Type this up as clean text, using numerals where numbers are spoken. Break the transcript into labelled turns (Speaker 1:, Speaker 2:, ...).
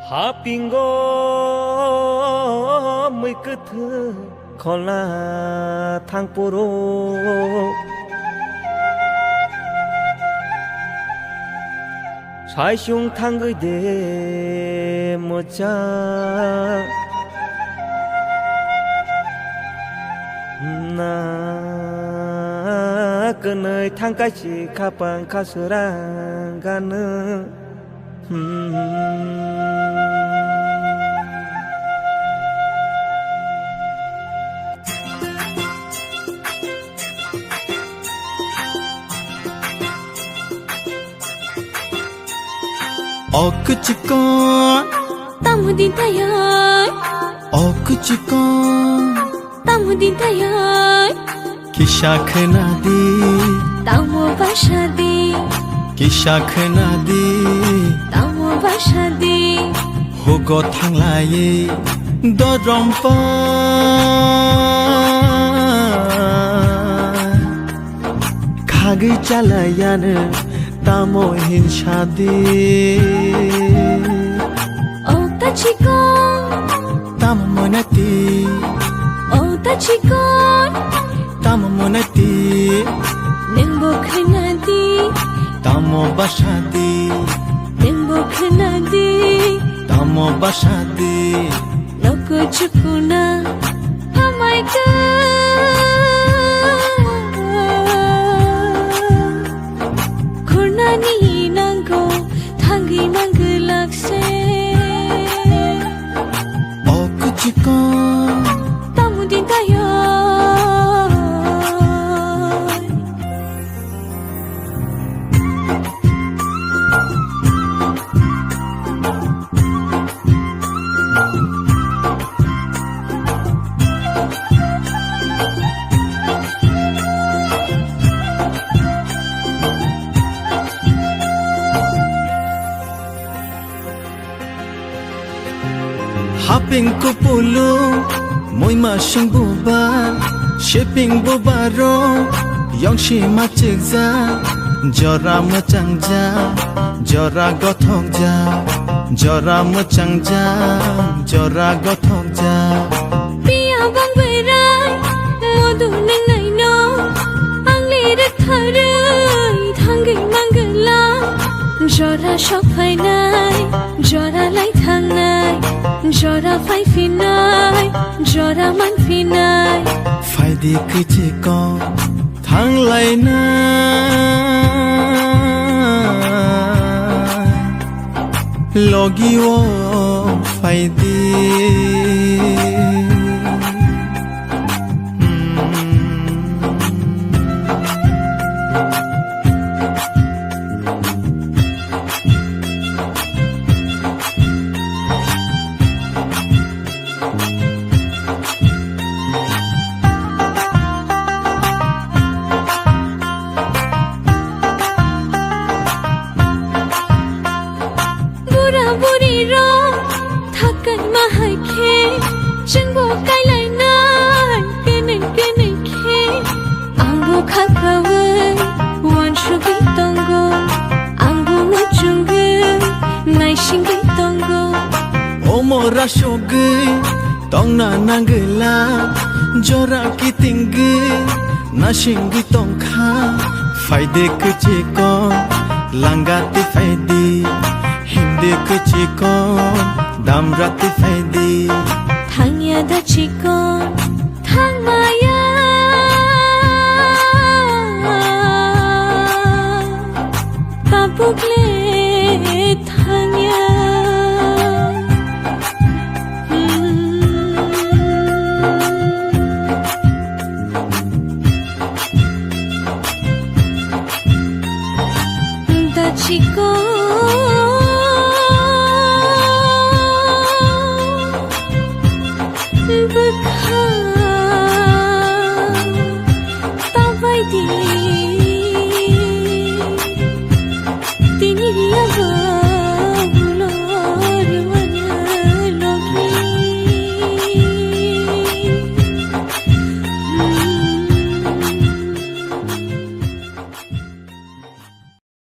Speaker 1: Hapingo mới cứ thơ khó là thang poro sai xuống thang người để một cha na cái nơi thang cái chỉ khá bằng khá sửa ra gan
Speaker 2: Okuchiko
Speaker 3: Tamudin tayoy
Speaker 2: Okuchiko
Speaker 3: Tamudin tayoy
Speaker 2: Kishak nadi
Speaker 3: Tamo bashadi
Speaker 2: Kishak nadi
Speaker 3: Tamo bashadi
Speaker 2: Hugo thanglaye Dorompa Khagi chalayan Tamo hin shadi
Speaker 3: Oh tachikon
Speaker 2: Tamo monati
Speaker 3: Oh tachikon
Speaker 2: Tamo monati
Speaker 3: Nimbo khanadi
Speaker 2: Tamo bashadi
Speaker 3: Nimbo khanadi
Speaker 2: Tamo bashadi
Speaker 3: Loko chukuna Amai ka Kurnani nango Thangi nanglakse
Speaker 2: Okuchiko
Speaker 3: Tamudin tayoy
Speaker 2: Hopping kupulu Moi mashing buba Shipping bubaro Yongshi machigza Jora machangja Jora gothokja Jora machangja Jora gothokja
Speaker 3: Pia bang berai Modu neng nai no Angli rak tharai Thangi mangala Jora shok phai nai Jora lai thang nai Jora phai phi nai Jora man phi nai
Speaker 2: Faidi kichiko Thang lai na Logi wo faidi
Speaker 3: Buri ro thakan ma hai khe chingbo kai lai nai kene khe angbo khakawe wan shugi tongo angbo mu chungu nai shingi tongo
Speaker 2: Omora shogi Tong na nangela Jora kitingi Na shingi tongkha Faide kichiko Langati faidi Hindi kichiko Damrati faidi
Speaker 3: Thangya da chikon